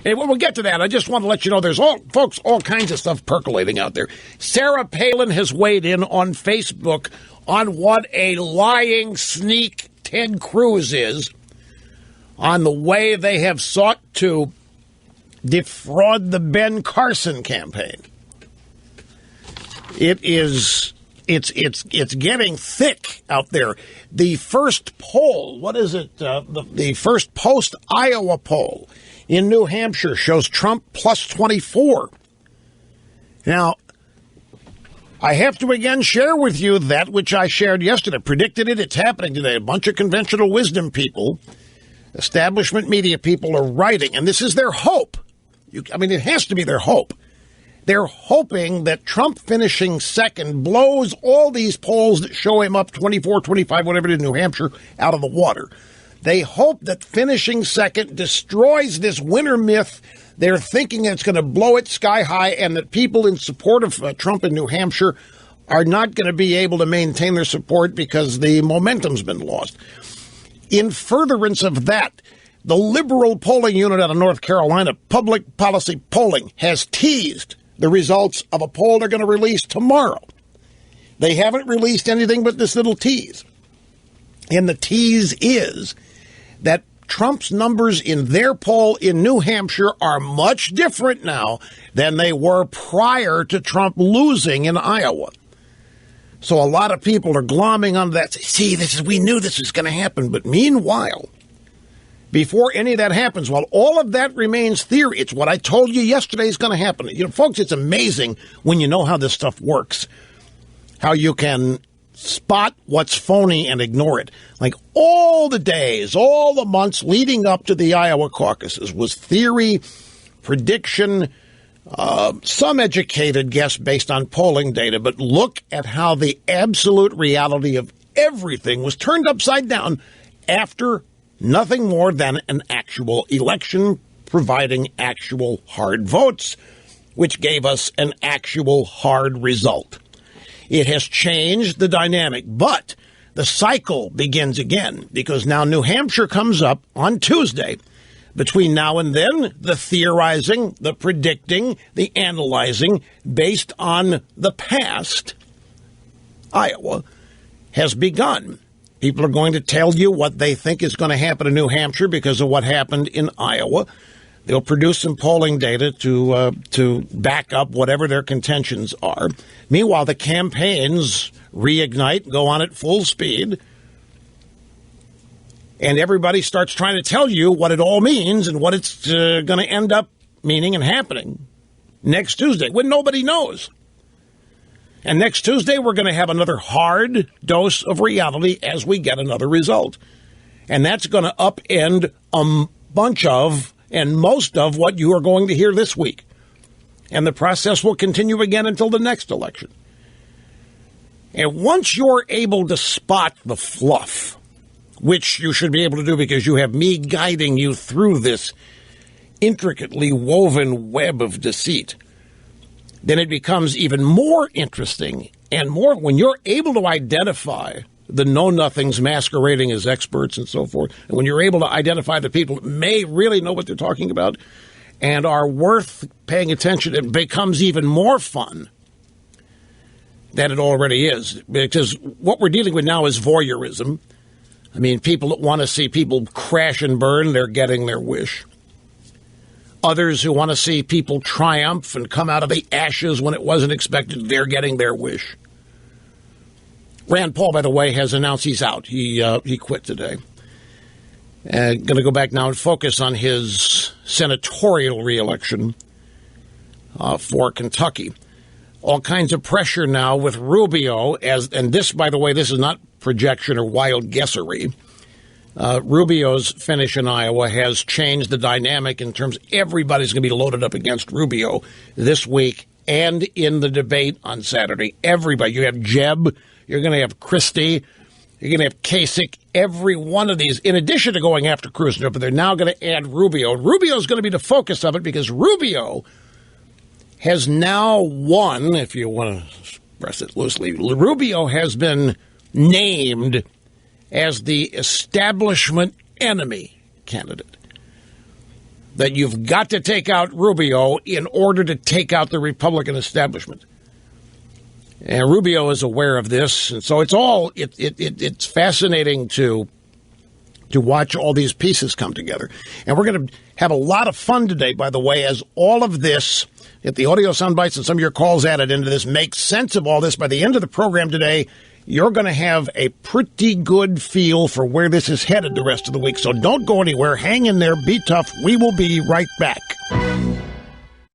we'll get to that. I just want to let you know there's all kinds of stuff percolating out there. Sarah Palin has weighed in on Facebook on what a lying sneak Ted Cruz is, on the way they have sought to defraud the Ben Carson campaign. It's getting thick out there. The first poll, what is it? The first post-Iowa poll in New Hampshire shows Trump plus 24. Now, I have to again share with you that which I shared yesterday. Predicted it. It's happening today. A bunch of conventional wisdom people, establishment media people are writing, and this is their hope. It has to be their hope. They're hoping that Trump finishing second blows all these polls that show him up 24, 25, whatever it is in New Hampshire, out of the water. They hope that finishing second destroys this winner myth. They're thinking that it's going to blow it sky high and that people in support of Trump in New Hampshire are not going to be able to maintain their support because the momentum's been lost. In furtherance of that, the liberal polling unit out of North Carolina, Public Policy Polling, has teased the results of a poll they're going to release tomorrow. They haven't released anything but this little tease. And the tease is that Trump's numbers in their poll in New Hampshire are much different now than they were prior to Trump losing in Iowa. So a lot of people are glomming on that. See, we knew this was going to happen. But meanwhile, before any of that happens, while all of that remains theory, it's what I told you yesterday is going to happen. Folks, it's amazing when you know how this stuff works, how you can spot what's phony and ignore it. Like all the days, all the months leading up to the Iowa caucuses was theory, prediction, some educated guess based on polling data. But look at how the absolute reality of everything was turned upside down after nothing more than an actual election providing actual hard votes, which gave us an actual hard result. It has changed the dynamic, but the cycle begins again because now New Hampshire comes up on Tuesday. Between now and then, the theorizing, the predicting, the analyzing based on the past, Iowa, has begun. People are going to tell you what they think is going to happen in New Hampshire because of what happened in Iowa. They'll produce some polling data to back up whatever their contentions are. Meanwhile, the campaigns reignite, go on at full speed, and everybody starts trying to tell you what it all means and what it's going to end up meaning and happening next Tuesday when nobody knows. And next Tuesday, we're going to have another hard dose of reality as we get another result. And that's going to upend a bunch of and most of what you are going to hear this week. And the process will continue again until the next election. And once you're able to spot the fluff, which you should be able to do because you have me guiding you through this intricately woven web of deceit, then it becomes even more interesting and more when you're able to identify the know-nothings masquerading as experts and so forth, and when you're able to identify the people that may really know what they're talking about and are worth paying attention, it becomes even more fun than it already is, because what we're dealing with now is voyeurism. I mean, people that want to see people crash and burn, they're getting their wish. Others who want to see people triumph and come out of the ashes when it wasn't expected, they're getting their wish. Rand Paul, by the way, has announced he's out. He quit today. Going to go back now and focus on his senatorial reelection for Kentucky. All kinds of pressure now with Rubio, and this, by the way, this is not projection or wild guessery. Rubio's finish in Iowa has changed the dynamic in terms of everybody's going to be loaded up against Rubio this week and in the debate on Saturday. Everybody. You have Jeb. You're going to have Christie. You're going to have Kasich. Every one of these, in addition to going after Cruz, but they're now going to add Rubio. Rubio is going to be the focus of it because Rubio has now won, if you want to express it loosely, Rubio has been named as the establishment enemy candidate. that you've got to take out Rubio in order to take out the Republican establishment. And Rubio is aware of this, and so it's fascinating to watch all these pieces come together. And we're going to have a lot of fun today, by the way, as all of this, if the audio sound bites and some of your calls added into this, make sense of all this. By the end of the program today, you're going to have a pretty good feel for where this is headed the rest of the week. So don't go anywhere. Hang in there. Be tough. We will be right back.